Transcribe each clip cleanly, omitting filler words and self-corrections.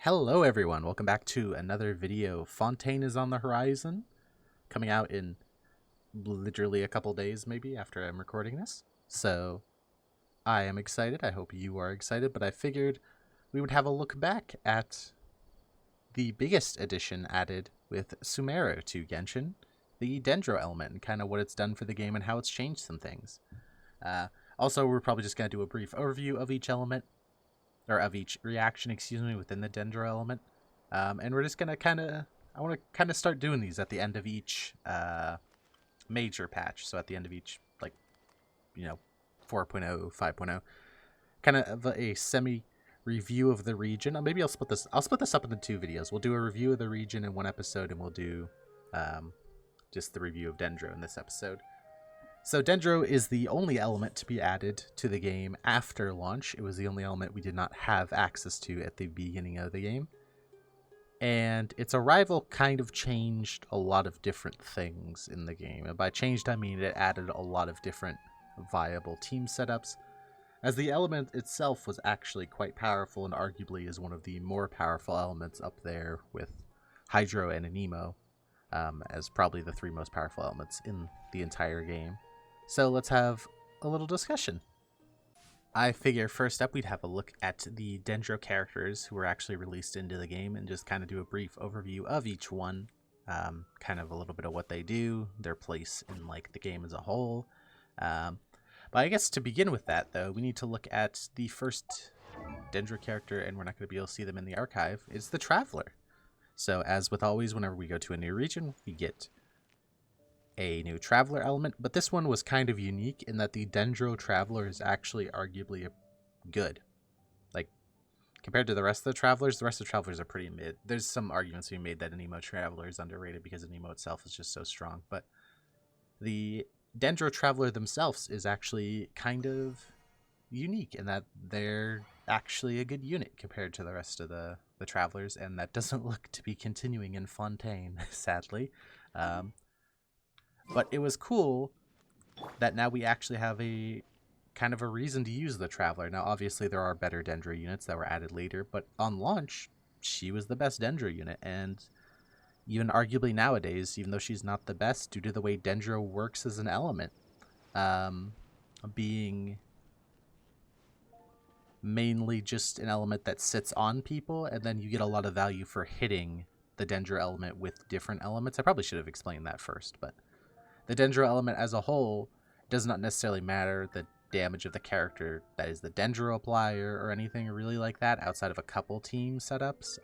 Hello everyone, welcome back to another video. Fontain is on the horizon, coming out in literally a couple days maybe after I'm recording this. So I am excited, I hope you are excited, but I figured we would have a look back at the biggest addition added with Sumeru to Genshin, the Dendro element, and kind of what it's done for the game and how it's changed some things. Also, we're probably just going to do a brief overview of each element, or of each reaction, within the Dendro element. And we're just going to I want to kind of start doing these at the end of each major patch. So at the end of each, 4.0, 5.0, kind of a semi-review of the region. Or maybe I'll split this up into two videos. We'll do a review of the region in one episode, and we'll do just the review of Dendro in this episode. So Dendro is the only element to be added to the game after launch. It was the only element we did not have access to at the beginning of the game. And its arrival kind of changed a lot of different things in the game. And by changed, I mean it added a lot of different viable team setups, as the element itself was actually quite powerful and arguably is one of the more powerful elements up there with Hydro and Anemo, as probably the three most powerful elements in the entire game. So let's have a little discussion. I figure first up we'd have a look at the Dendro characters who were actually released into the game and just kind of do a brief overview of each one, kind of a little bit of what they do, their place in the game as a whole. But I guess to begin with that, though, we need to look at the first Dendro character, and we're not going to be able to see them in the archive, is the Traveler. So as with always, whenever we go to a new region, we get a new Traveler element, but this one was kind of unique in that the Dendro Traveler is actually arguably good. Compared to the rest of the Travelers are pretty mid. There's some arguments to be made that Anemo Traveler is underrated because Anemo itself is just so strong, but the Dendro Traveler themselves is actually kind of unique in that they're actually a good unit compared to the rest of the Travelers, and that doesn't look to be continuing in Fontain, sadly. But it was cool that now we actually have a kind of a reason to use the Traveler. Now, obviously, there are better Dendro units that were added later, but on launch, she was the best Dendro unit. And even arguably nowadays, even though she's not the best, due to the way Dendro works as an element, being mainly just an element that sits on people, and then you get a lot of value for hitting the Dendro element with different elements. I probably should have explained that first, but the Dendro element as a whole does not necessarily matter the damage of the character that is the Dendro applier or anything really like that outside of a couple team setups.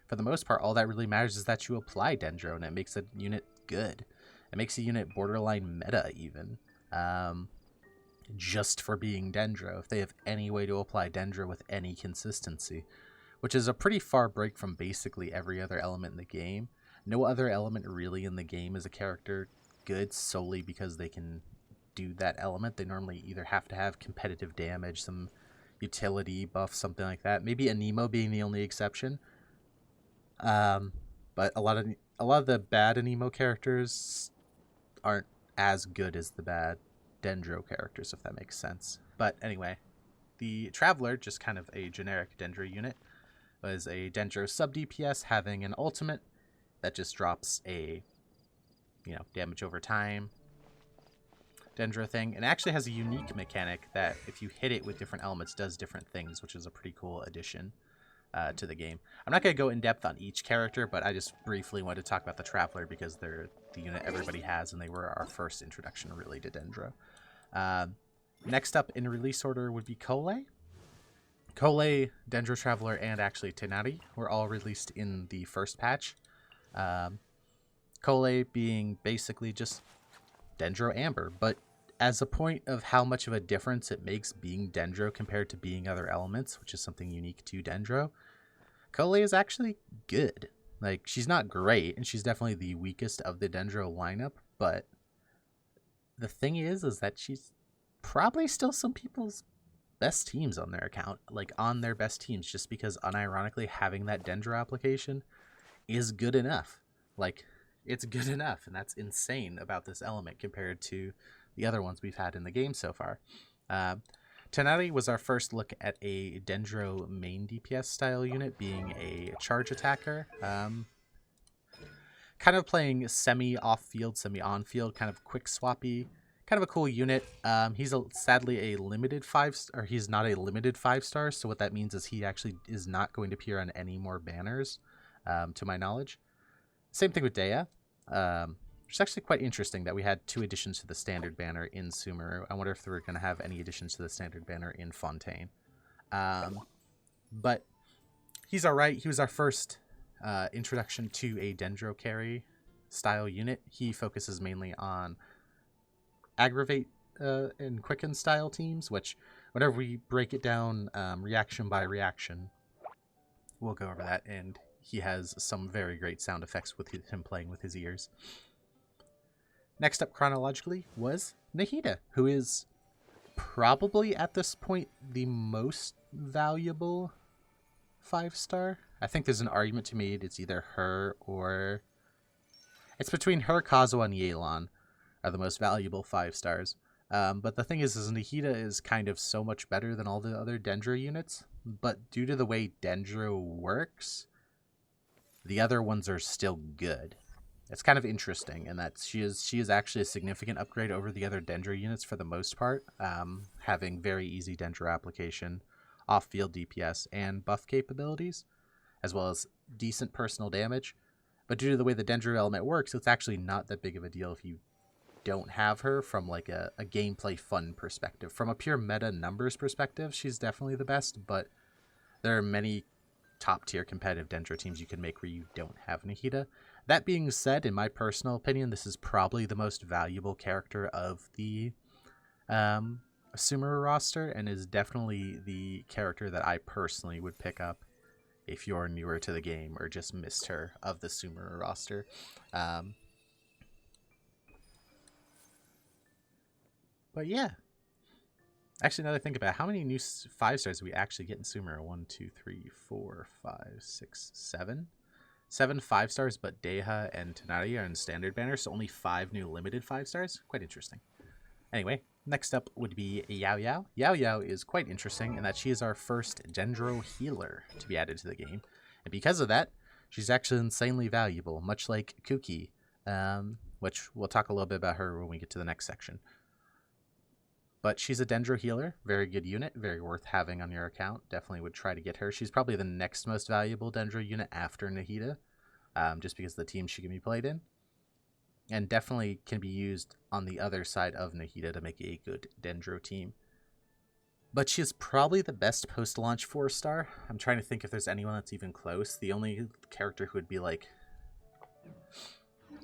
For the most part, all that really matters is that you apply Dendro, and it makes a unit good. It makes a unit borderline meta even, just for being Dendro, if they have any way to apply Dendro with any consistency, which is a pretty far break from basically every other element in the game. No other element really in the game is a character good solely because they can do that element. They normally either have to have competitive damage, some utility buff, something like that. Maybe Anemo being the only exception. But a lot of the bad Anemo characters aren't as good as the bad Dendro characters, if that makes sense. But anyway, the Traveler, just kind of a generic Dendro unit, was a Dendro sub DPS having an ultimate that just drops a, damage over time Dendro thing, and actually has a unique mechanic that if you hit it with different elements does different things, which is a pretty cool addition to the game. I'm not going to go in depth on each character, but I just briefly wanted to talk about the Traveler because they're the unit everybody has, and they were our first introduction really to Dendro. Next up in release order would be Cole. Cole, Dendro Traveler, and actually Tenari were all released in the first patch. Cole being basically just Dendro Amber, but as a point of how much of a difference it makes being Dendro compared to being other elements, which is something unique to Dendro, Cole is actually good. She's not great, and she's definitely the weakest of the Dendro lineup, but the thing is that she's probably still some people's best teams on their account, on their best teams, just because unironically having that Dendro application is good enough. It's good enough, and that's insane about this element compared to the other ones we've had in the game so far. Tanari was our first look at a Dendro main DPS style unit, being a charge attacker. Kind of playing semi off field, semi on field, kind of quick swappy, kind of a cool unit. He's sadly a limited 5-star, or he's not a limited 5-star. So what that means is he actually is not going to appear on any more banners, to my knowledge. Same thing with Dea. It's actually quite interesting that we had 2 additions to the standard banner in Sumeru. I wonder if we're going to have any additions to the standard banner in Fontain. But he's all right. He was our first introduction to a Dendro carry style unit. He focuses mainly on aggravate and quicken style teams, which whenever we break it down reaction by reaction, we'll go over that. And he has some very great sound effects with him playing with his ears. Next up chronologically was Nahida, who is probably at this point the most valuable 5-star. I think there's an argument to be made. It's either her or... It's between her, Kazuha, and Yelan are the most valuable 5-stars. But the thing is Nahida is kind of so much better than all the other Dendro units. But due to the way Dendro works, the other ones are still good. It's kind of interesting in that she is actually a significant upgrade over the other Dendro units for the most part, having very easy Dendro application, off-field DPS, and buff capabilities, as well as decent personal damage. But due to the way the Dendro element works, it's actually not that big of a deal if you don't have her from like a gameplay fun perspective. From a pure meta numbers perspective, she's definitely the best, but there are many top-tier competitive Dendro teams you can make where you don't have Nahida. That being said, in my personal opinion, this is probably the most valuable character of the Sumeru roster, and is definitely the character that I personally would pick up if you're newer to the game or just missed her of the Sumeru roster. But yeah. Actually, now that I think about it, how many new 5-stars do we actually get in Sumeru? 1, 2, 3, 4, 5, 6, 7. 7 5-stars, but Deha and Tanari are in standard banner, so only 5 new limited 5-stars. Quite interesting. Anyway, next up would be Yao Yao. Yao Yao is quite interesting in that she is our first Dendro healer to be added to the game. And because of that, she's actually insanely valuable, much like Kuki, which we'll talk a little bit about her when we get to the next section. But she's a Dendro healer, very good unit, very worth having on your account. Definitely would try to get her. She's probably the next most valuable Dendro unit after Nahida, just because of the team she can be played in. And definitely can be used on the other side of Nahida to make a good Dendro team. But she's probably the best post-launch 4-star. I'm trying to think if there's anyone that's even close. The only character who would be, like,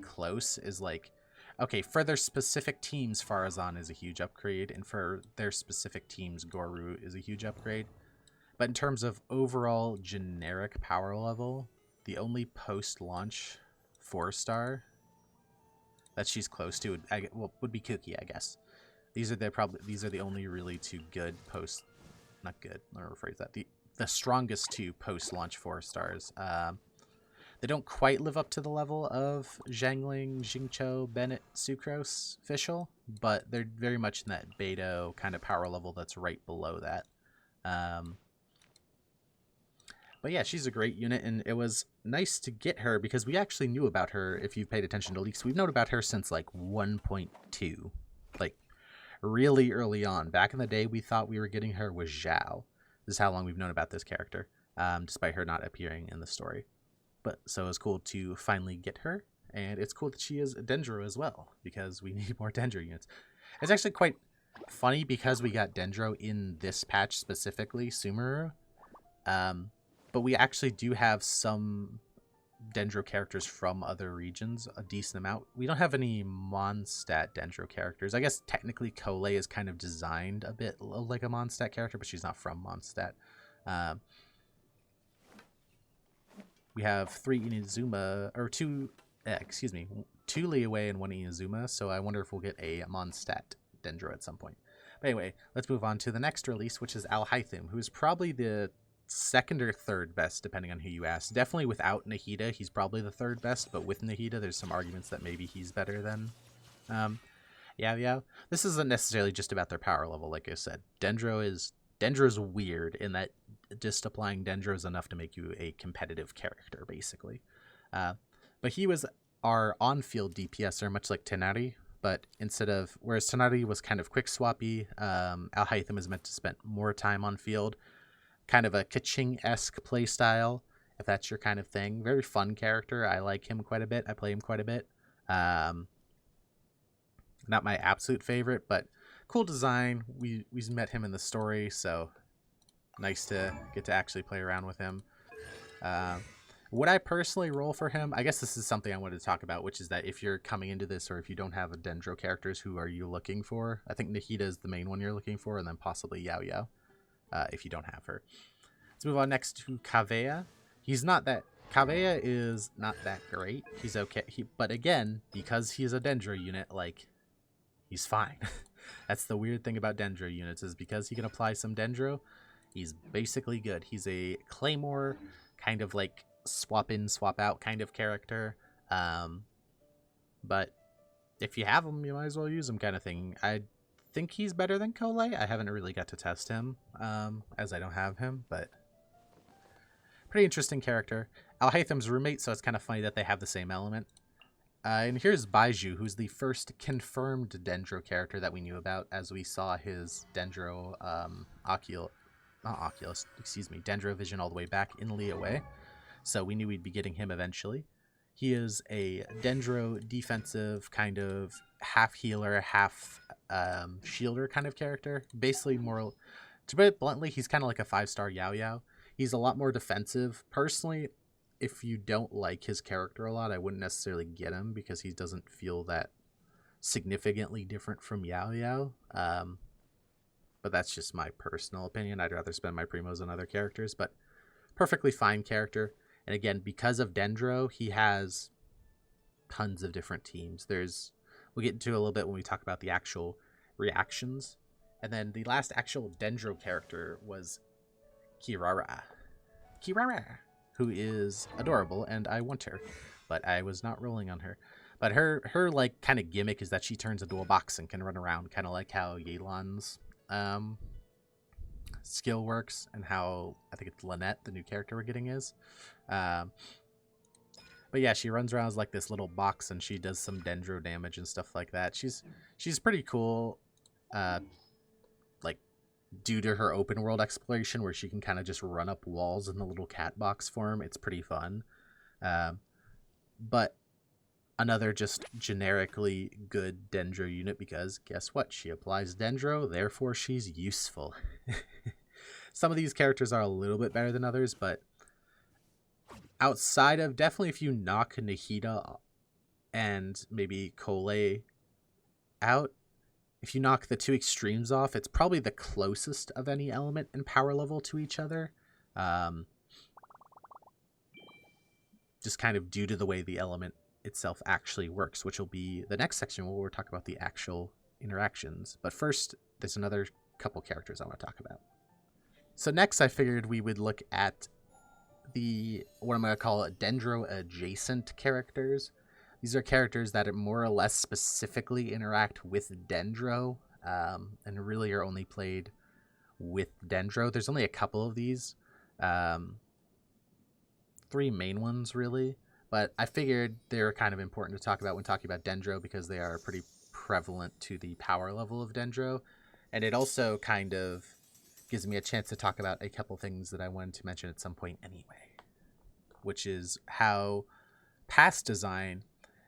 close is, like... Okay, for their specific teams, Farazan is a huge upgrade, and for their specific teams, Goru is a huge upgrade. But in terms of overall generic power level, the only post-launch 4-star that she's close to would be Kuki, I guess. These are the only really 2 good not good. Let me rephrase that. The strongest 2 post-launch 4-stars. They don't quite live up to the level of Zhangling, Xingqiu, Bennett, Sucrose, Fischl, but they're very much in that Beidou kind of power level that's right below that. But yeah, she's a great unit, and it was nice to get her because we actually knew about her. If you've paid attention to leaks, we've known about her since like 1.2, like really early on. Back in the day, we thought we were getting her with Zhao. This is how long we've known about this character, despite her not appearing in the story. But so it was cool to finally get her, and it's cool that she is a Dendro as well, because we need more Dendro units. It's actually quite funny because we got Dendro in this patch specifically, Sumeru, but we actually do have some Dendro characters from other regions, a decent amount. We don't have any Mondstadt Dendro characters. I guess technically Kole is kind of designed a bit like a Mondstadt character, but she's not from Mondstadt. We have 3 Inazuma, or 2 Liyue and 1 Inazuma, so I wonder if we'll get a Mondstadt Dendro at some point. But anyway, let's move on to the next release, which is Al-Hytham, who is probably the 2nd or 3rd best, depending on who you ask. Definitely without Nahida, he's probably the 3rd best, but with Nahida, there's some arguments that maybe he's better than Yeah. This isn't necessarily just about their power level, like I said. Dendro's weird in that just applying Dendro is enough to make you a competitive character, basically. Uh, but he was our on-field DPSer, much like Tenari, but whereas Tenari was kind of quick swappy, Alhaitham is meant to spend more time on field, kind of a Kaching-esque play style, if that's your kind of thing. Very fun character. I like him quite a bit. I play him quite a bit. Not my absolute favorite, but cool design. We met him in the story, so nice to get to actually play around with him. Would I personally roll for him? I guess this is something I wanted to talk about, which is that if you're coming into this or if you don't have a Dendro characters, who are you looking for? I think Nahida is the main one you're looking for, and then possibly Yao Yao, if you don't have her. Let's move on next to Kavea. Kavea is not that great. He's okay. But again, because he's a Dendro unit, like, he's fine. That's the weird thing about Dendro units, is because he can apply some Dendro, he's basically good. He's a Claymore, kind of like swap in, swap out kind of character. But if you have him, you might as well use him kind of thing. I think he's better than Kole. I haven't really got to test him, as I don't have him, but pretty interesting character. Alhaitham's roommate, so it's kind of funny that they have the same element. And here's Baiju, who's the first confirmed Dendro character that we knew about, as we saw his Dendro Dendro vision all the way back in Liyue. So we knew we'd be getting him eventually. He is a Dendro defensive, kind of half healer, half shielder kind of character. Basically more, to put it bluntly, he's kind of like a 5-star Yao Yao. He's a lot more defensive. Personally, if you don't like his character a lot, I wouldn't necessarily get him because he doesn't feel that significantly different from Yao Yao. But that's just my personal opinion. I'd rather spend my primos on other characters, but perfectly fine character. And again, because of Dendro, he has tons of different teams. We'll get into a little bit when we talk about the actual reactions. And then the last actual Dendro character was Kirara, who is adorable, and I want her, but I was not rolling on her. But her like kind of gimmick is that she turns into a box and can run around, kind of like how Yelan's skill works, and how I think it's Lynette, the new character we're getting, is. But yeah, she runs around as like this little box, and she does some Dendro damage and stuff like that. She's pretty cool. Like, due to her open world exploration, where she can kind of just run up walls in the little cat box form, it's pretty fun. But another just generically good Dendro unit, because guess what? She applies Dendro, therefore she's useful. Some of these characters are a little bit better than others, but outside of, definitely if you knock Nahida and maybe Kole out, if you knock the two extremes off, it's probably the closest of any element and power level to each other. Just kind of due to the way the element itself actually works, which will be the next section where we'll talk about the actual interactions. But first, there's another couple characters I want to talk about. So next, I figured we would look at what I'm going to call Dendro adjacent characters. These are characters that more or less specifically interact with Dendro, and really are only played with Dendro. There's only a couple of these, 3 main ones really, but I figured they're kind of important to talk about when talking about Dendro, because they are pretty prevalent to the power level of Dendro, and it also kind of gives me a chance to talk about a couple things that I wanted to mention at some point anyway, which is how past design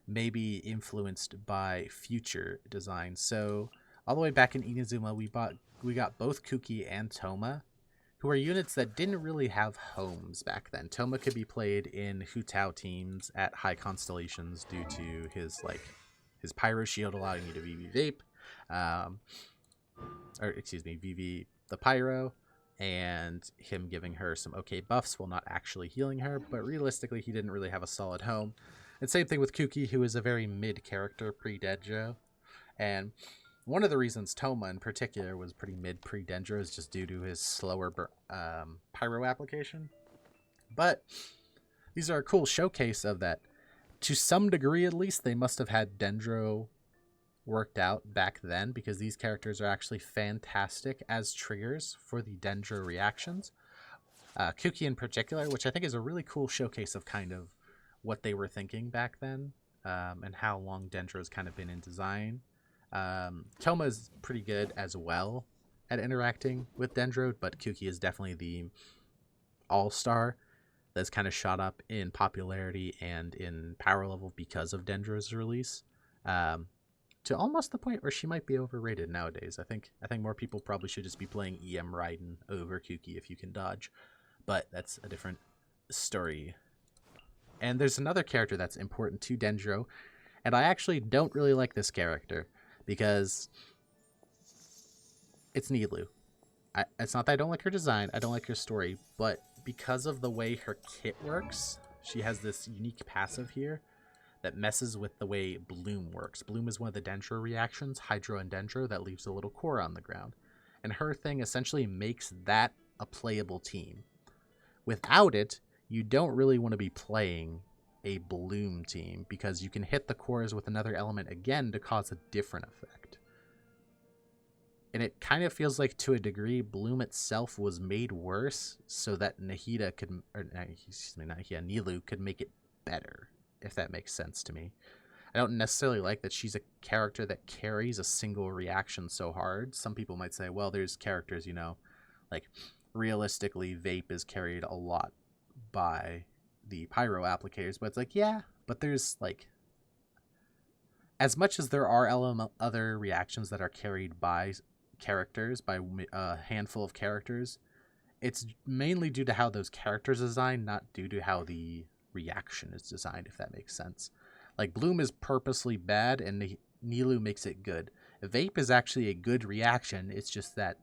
may be influenced by future design. So all the way back in Inazuma, we got both Kuki and Toma, who are units that didn't really have homes back then. Toma could be played in Hu-Tao teams at high constellations due to his pyro shield allowing you to VV Vape, VV the pyro, and him giving her some okay buffs while not actually healing her, but realistically he didn't really have a solid home. And same thing with Kuki, who is a very mid character pre-Dendro. And one of the reasons Toma in particular was pretty mid pre-Dendro is just due to his slower pyro application. But these are a cool showcase of that. To some degree at least, they must have had Dendro worked out back then, because these characters are actually fantastic as triggers for the Dendro reactions. Kuki in particular, which I think is a really cool showcase of kind of what they were thinking back then, and how long Dendro's kind of been in design. Toma's pretty good as well at interacting with Dendro, but Kuki is definitely the all-star that's kind of shot up in popularity and in power level because of Dendro's release, to almost the point where she might be overrated nowadays. I think more people probably should just be playing EM Raiden over Kuki if you can dodge, but that's a different story. And there's another character that's important to Dendro, and I actually don't really like this character because it's Nilou. It's not that I don't like her design, I don't like her story, but because of the way her kit works, she has this unique passive here that messes with the way Bloom works. Bloom is one of the Dendro reactions, Hydro and Dendro, that leaves a little core on the ground. And her thing essentially makes that a playable team. Without it, you don't really want to be playing a Bloom team because you can hit the cores with another element again to cause a different effect. And it kind of feels like, to a degree, Bloom itself was made worse so that Nilou could make it better, if that makes sense to me. I don't necessarily like that she's a character that carries a single reaction so hard. Some people might say, well, there's characters, like realistically, Vape is carried a lot by the Pyro applicators, but it's like, yeah, but there's like, as much as there are other reactions that are carried by characters, by a handful of characters, it's mainly due to how those characters design, not due to how the reaction is designed, if that makes sense. Like, Bloom is purposely bad and Nilou makes it good. Vape is actually a good reaction, it's just that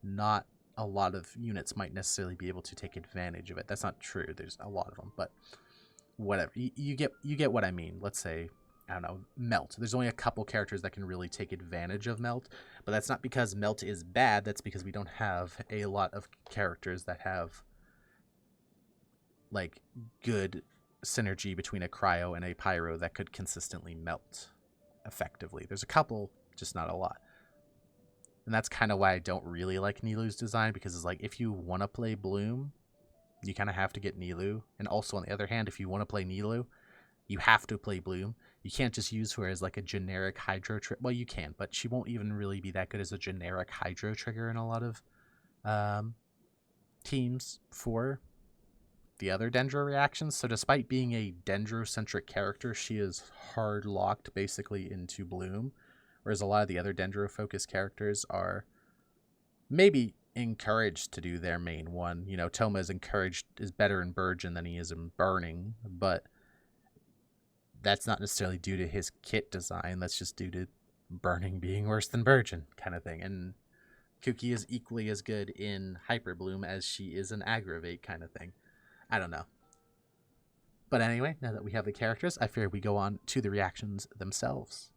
not a lot of units might necessarily be able to take advantage of it. That's not true, there's a lot of them, but whatever. You get what I mean. Let's say, I don't know, Melt. There's only a couple characters that can really take advantage of Melt, but that's not because Melt is bad, that's because we don't have a lot of characters that have like good synergy between a Cryo and a Pyro that could consistently melt effectively. There's a couple, just not a lot. And that's kind of why I don't really like Nilou's design, because it's like, if you want to play Bloom, you kind of have to get Nilou. And also, on the other hand, if you want to play Nilou, you have to play Bloom. You can't just use her as like a generic Hydro trigger. Well, you can, but she won't even really be that good as a generic Hydro trigger in a lot of teams for the other Dendro reactions. So despite being a Dendro-centric character, she is hard-locked basically into Bloom, whereas a lot of the other Dendro-focused characters are maybe encouraged to do their main one. Toma is better in Burgeon than he is in Burning, but that's not necessarily due to his kit design. That's just due to Burning being worse than Burgeon, kind of thing. And Kuki is equally as good in Hyper Bloom as she is in Aggravate, kind of thing. I don't know. But anyway, now that we have the characters, I figure we go on to the reactions themselves.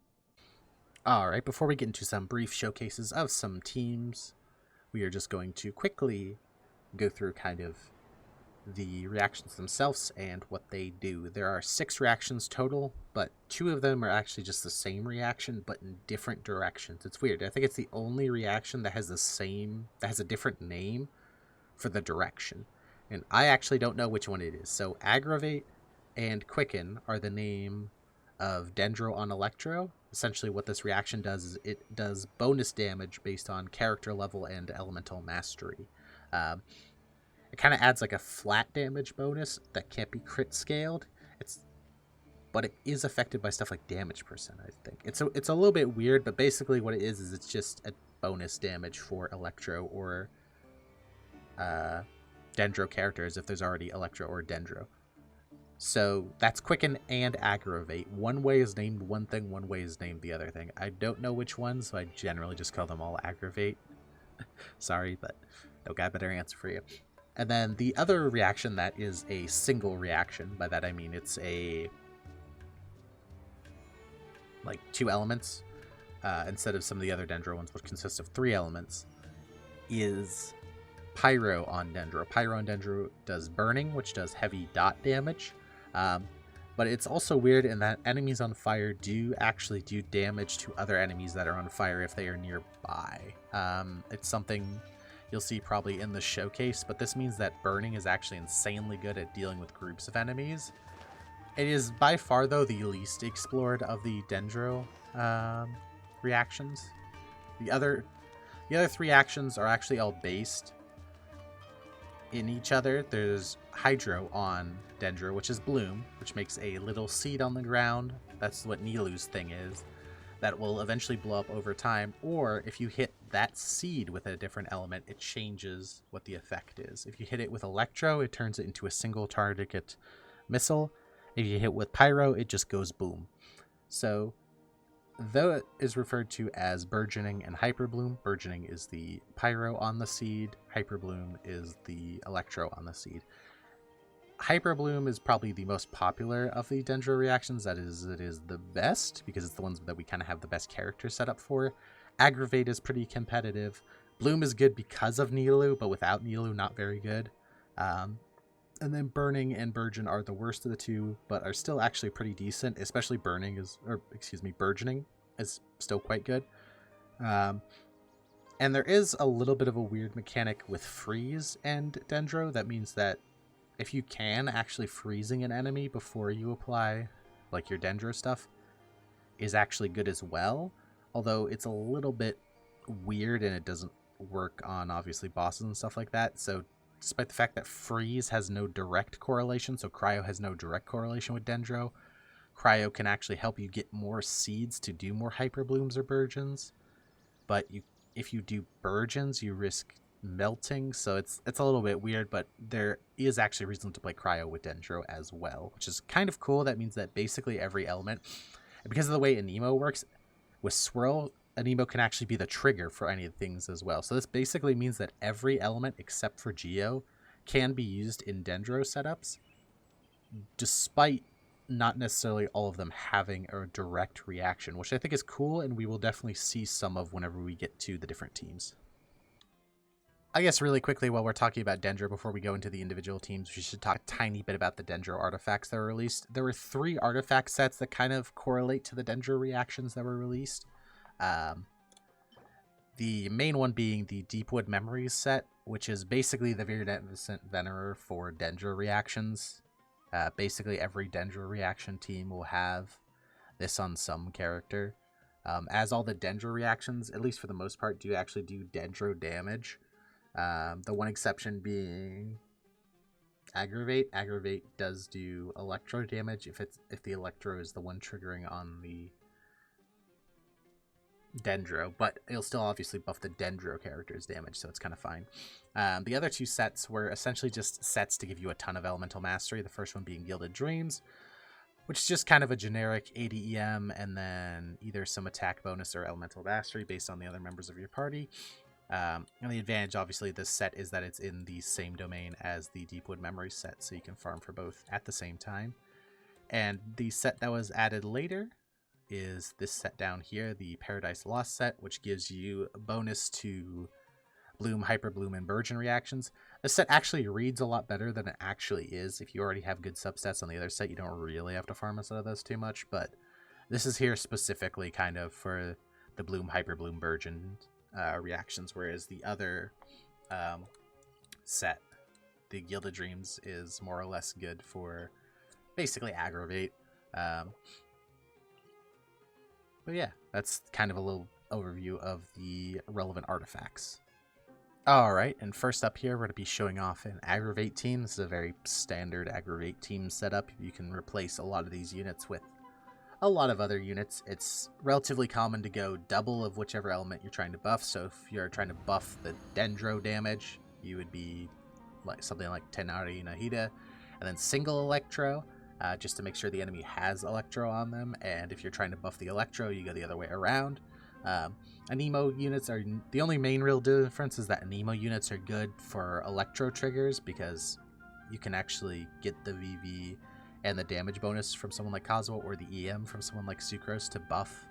Alright, before we get into some brief showcases of some teams, we are just going to quickly go through kind of the reactions themselves and what they do. There are 6 reactions total, but 2 of them are actually just the same reaction, but in different directions. It's weird. I think it's the only reaction that has a different name for the direction. And I actually don't know which one it is. So Aggravate and Quicken are the name of Dendro on Electro. Essentially what this reaction does is it does bonus damage based on character level and elemental mastery. It kind of adds like a flat damage bonus that can't be crit scaled. But it is affected by stuff like damage percent, I think. It's a little bit weird, but basically what it is it's just a bonus damage for Electro or Dendro characters if there's already Electro or Dendro. So that's Quicken and Aggravate. One way is named one thing, one way is named the other thing. I don't know which one, so I generally just call them all Aggravate. Sorry, but no got a better answer for you. And then the other reaction that is a single reaction, by that I mean it's a like 2 elements instead of some of the other Dendro ones, which consist of 3 elements, is Pyro on Dendro. Pyro on Dendro does Burning, which does heavy dot damage. But it's also weird in that enemies on fire do actually do damage to other enemies that are on fire if they are nearby. It's something you'll see probably in the showcase, but this means that burning is actually insanely good at dealing with groups of enemies. It is by far, though, the least explored of the Dendro reactions. The other 3 actions are actually all based in each other. There's Hydro on Dendro, which is Bloom, which makes a little seed on the ground. That's what Nilu's thing is. That will eventually blow up over time. Or if you hit that seed with a different element, it changes what the effect is. If you hit it with Electro, it turns it into a single target missile. If you hit with Pyro, it just goes boom. So, though it is referred to as Burgeoning and Hyperbloom, Burgeoning is the Pyro on the seed, Hyperbloom is the Electro on the seed. Hyperbloom is probably the most popular of the Dendro reactions. That is, it is the best, because it's the ones that we kind of have the best character set up for. Aggravate is pretty competitive. Bloom is good because of Nilu, but without Nilu, not very good. And then Burning and Burgeon are the worst of the two, but are still actually pretty decent, especially Burgeoning is still quite good. And there is a little bit of a weird mechanic with Freeze and Dendro. That means that if you can, actually freezing an enemy before you apply like your Dendro stuff is actually good as well. Although it's a little bit weird and it doesn't work on obviously bosses and stuff like that. So despite the fact that Freeze has no direct correlation, so Cryo has no direct correlation with Dendro, Cryo can actually help you get more seeds to do more Hyper Blooms or Burgeons. But if you do Burgeons, you risk melting, so it's a little bit weird, but there is actually reason to play Cryo with Dendro as well, which is kind of cool. That means that basically every element, and because of the way Anemo works, with Swirl, Anemo can actually be the trigger for any of the things as well. So this basically means that every element except for Geo can be used in Dendro setups, despite not necessarily all of them having a direct reaction, which I think is cool, and we will definitely see some of whenever we get to the different teams. I guess really quickly, while we're talking about Dendro, before we go into the individual teams, we should talk a tiny bit about the Dendro artifacts that were released. There were 3 artifact sets that kind of correlate to the Dendro reactions that were released. The main one being the Deepwood Memories set, which is basically the Viridescent Venerer for Dendro reactions. Basically, every Dendro reaction team will have this on some character. As all the Dendro reactions, at least for the most part, do actually do Dendro damage. The one exception being Aggravate. Aggravate does do Electro damage if the Electro is the one triggering on the Dendro, but it'll still obviously buff the Dendro character's damage, so it's kind of fine. The other 2 sets were essentially just sets to give you a ton of elemental mastery. The first one being Gilded Dreams, which is just kind of a generic ADEM, and then either some attack bonus or elemental mastery based on the other members of your party. And the advantage, obviously, this set is that it's in the same domain as the Deepwood Memory set, so you can farm for both at the same time. And the set that was added later is this set down here, the Paradise Lost set, which gives you a bonus to Bloom, Hyper Bloom, and Burgeon reactions. This set actually reads a lot better than it actually is. If you already have good subsets on the other set, you don't really have to farm us out of those too much, but this is here specifically kind of for the Bloom, Hyper Bloom, Burgeon reactions, whereas the other set, the Gilded Dreams, is more or less good for basically Aggravate. But yeah, that's kind of a little overview of the relevant artifacts. Alright, and first up here, we're going to be showing off an Aggravate team. This is a very standard Aggravate team setup. You can replace a lot of these units with a lot of other units. It's relatively common to go double of whichever element you're trying to buff. So if you're trying to buff the Dendro damage, you would be like something like Tenari Nahida, and then single Electro, just to make sure the enemy has Electro on them. And if you're trying to buff the Electro, you go the other way around. Anemo units are the only main real difference is that Anemo units are good for Electro triggers, because you can actually get the VV and the damage bonus from someone like Kazuo, or the EM from someone like Sucrose to buff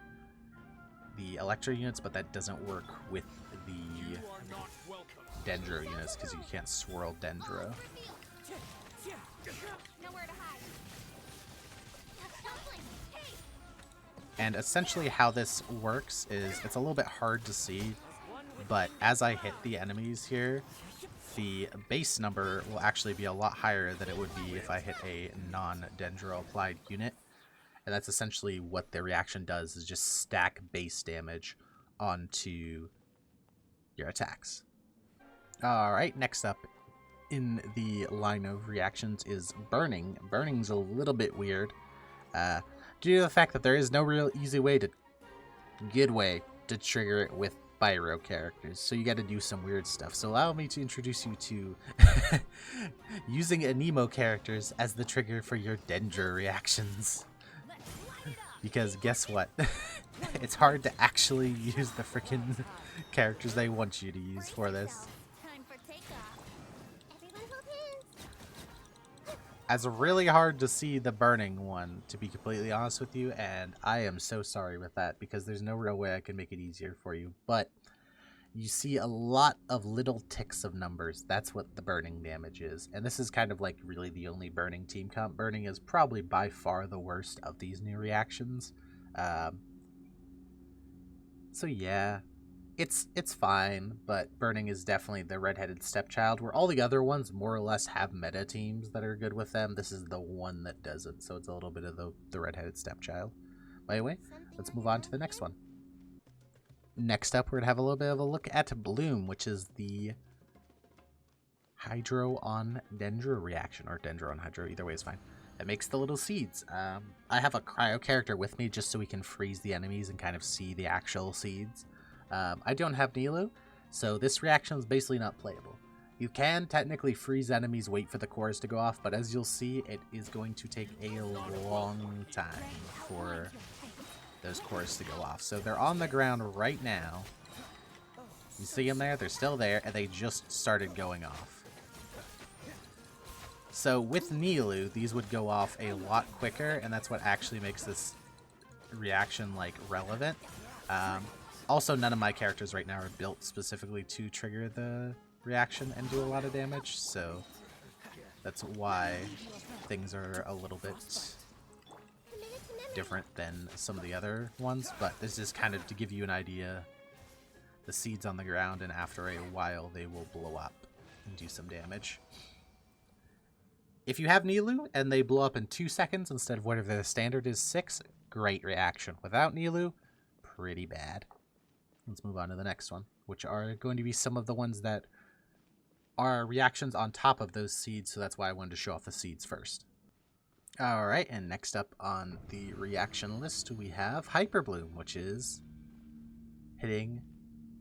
the Electro units, but that doesn't work with the Dendro units because you can't swirl Dendro. And essentially how this works is it's a little bit hard to see, but as I hit the enemies here, the base number will actually be a lot higher than it would be if I hit a non-Dendro applied unit. And that's essentially what the reaction does, is just stack base damage onto your attacks. Alright, next up in the line of reactions is burning. Burning's a little bit weird, due to the fact that there is no real easy way to trigger it with Pyro characters, so you got to do some weird stuff. So allow me to introduce you to using Anemo characters as the trigger for your Dendro reactions. Because guess what? It's hard to actually use the freaking characters they want you to use for this. It's really hard to see the burning one, to be completely honest with you, and I am so sorry with that because there's no real way I can make it easier for you. But you see a lot of little ticks of numbers. That's what the burning damage is. And this is kind of like really the only burning team comp. Burning is probably by far the worst of these new reactions. So yeah. It's fine, but burning is definitely the redheaded stepchild, where all the other ones more or less have meta teams that are good with them. This is the one that doesn't, so it's a little bit of the redheaded stepchild. By the way, let's move on to the next one. Next up, we're going to have a little bit of a look at Bloom, which is the Hydro on Dendro reaction, or Dendro on Hydro, either way is fine. It makes the little seeds. I have a cryo character with me just so we can freeze the enemies and kind of see the actual seeds. I don't have Nilu, so this reaction is basically not playable. You can technically freeze enemies, wait for the cores to go off, but as you'll see, it is going to take a long time for those cores to go off. So they're on the ground right now. You see them there? They're still there, and they just started going off. So with Nilu, these would go off a lot quicker, and that's what actually makes this reaction, like, relevant. Also, none of my characters right now are built specifically to trigger the reaction and do a lot of damage, so that's why things are a little bit different than some of the other ones, but this is kind of to give you an idea. The seeds on the ground, and after a while they will blow up and do some damage. If you have Nilu and they blow up in 2 seconds instead of whatever the standard is 6, great reaction. Without Nilu, pretty bad. Let's move on to the next one, which are going to be some of the ones that are reactions on top of those seeds, so that's why I wanted to show off the seeds first. Alright, and next up on the reaction list, we have Hyper Bloom, which is hitting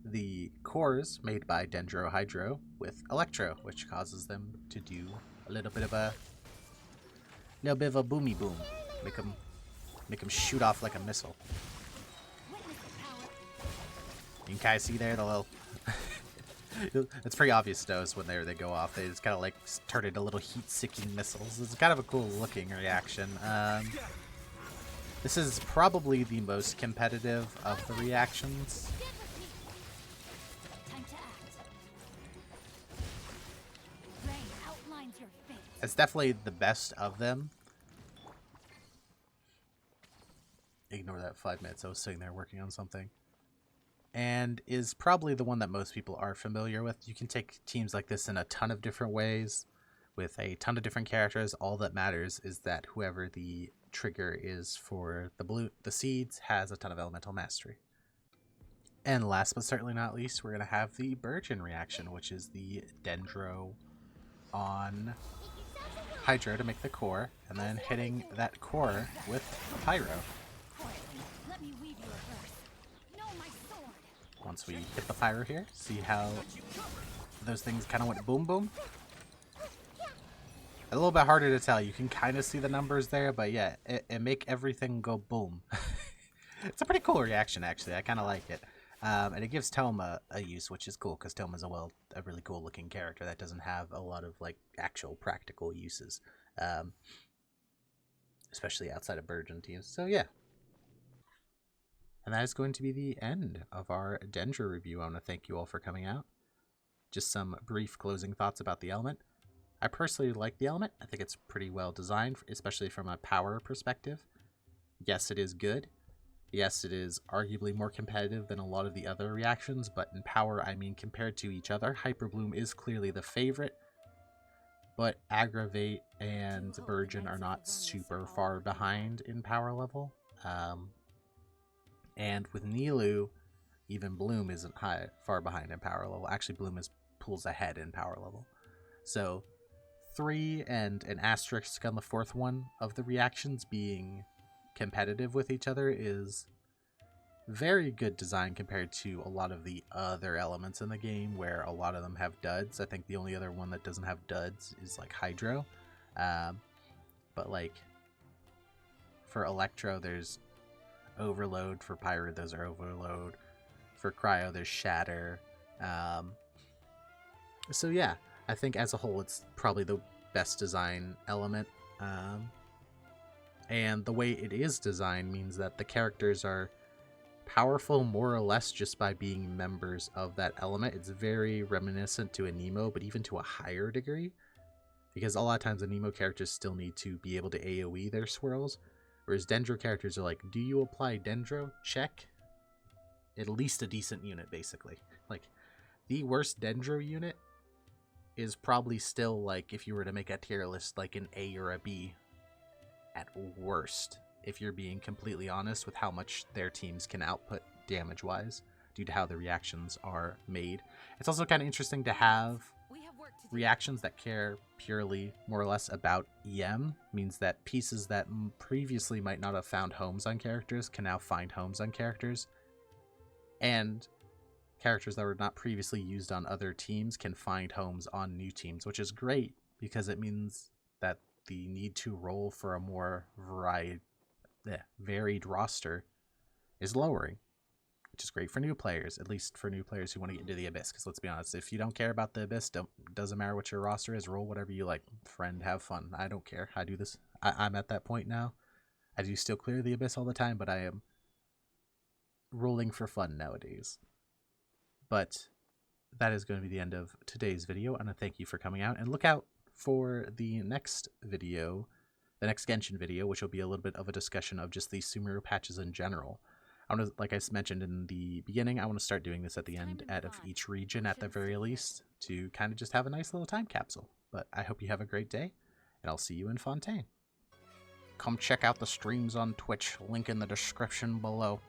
the cores made by Dendro Hydro with Electro, which causes them to do a little bit of a boomy boom. Make them shoot off like a missile. You can kind of see there the little... It's pretty obvious to notice when they go off. They just kind of like turn into little heat-seeking missiles. It's kind of a cool looking reaction. This is probably the most competitive of the reactions. It's definitely the best of them. Ignore that 5 minutes. I was sitting there working on something. And is probably the one that most people are familiar with. You can take teams like this in a ton of different ways with a ton of different characters. All that matters is that whoever the trigger is for the seeds has a ton of elemental mastery. And last but certainly not least, we're going to have the Burgeon reaction, which is the Dendro on Hydro to make the core, and then hitting that core with Pyro. Once we hit the Pyro here, see how those things kind of went boom boom? A little bit harder to tell. You can kind of see the numbers there, but yeah, it make everything go boom. It's a pretty cool reaction, actually. I kind of like it. And it gives Tome a use, which is cool, because Tome is a really cool looking character that doesn't have a lot of like actual practical uses. Especially outside of Burgeon teams. So yeah. And that is going to be the end of our Dendro review. I want to thank you all for coming out. Just some brief closing thoughts about the element. I personally like the element. I think it's pretty well designed, especially from a power perspective. Yes, it is good. Yes, it is arguably more competitive than a lot of the other reactions, but in power, I mean compared to each other, Hyper Bloom is clearly the favorite, but Aggravate and Burgeon are not super far behind in power level. And with Nilou, even Bloom isn't far behind in power level. Actually, Bloom pulls ahead in power level. So 3 and an asterisk on the 4th one of the reactions being competitive with each other is very good design compared to a lot of the other elements in the game where a lot of them have duds. I think the only other one that doesn't have duds is like Hydro. But like for Electro, there's Overload. For Pyro, there's Overload. For Cryo, there's Shatter. So yeah, I think as a whole, it's probably the best design element. And the way it is designed means that the characters are powerful more or less just by being members of that element. It's very reminiscent to a Nemo, but even to a higher degree, because a lot of times the Nemo characters still need to be able to AoE their swirls, whereas Dendro characters are like, do you apply Dendro? Check. At least a decent unit, basically. Like, the worst Dendro unit is probably still, like, if you were to make a tier list, like an A or a B at worst, if you're being completely honest with how much their teams can output damage-wise due to how the reactions are made. It's also kind of interesting to have reactions that care purely, more or less, about EM. Means that pieces that previously might not have found homes on characters can now find homes on characters. And characters that were not previously used on other teams can find homes on new teams, which is great because it means that the need to roll for a more varied roster is lowering, which is great for new players, at least for new players who want to get into the Abyss. Because let's be honest, if you don't care about the Abyss, doesn't matter what your roster is, roll whatever you like. Friend, have fun. I don't care. I do this. I'm at that point now. I do still clear the Abyss all the time, but I am rolling for fun nowadays. But that is going to be the end of today's video, and I thank you for coming out, and look out for the next video, the next Genshin video, which will be a little bit of a discussion of just the Sumeru patches in general. I want to, like I mentioned in the beginning, I want to start doing this at the end of each region at the very least to kind of just have a nice little time capsule. But I hope you have a great day, and I'll see you in Fontain. Come check out the streams on Twitch, link in the description below.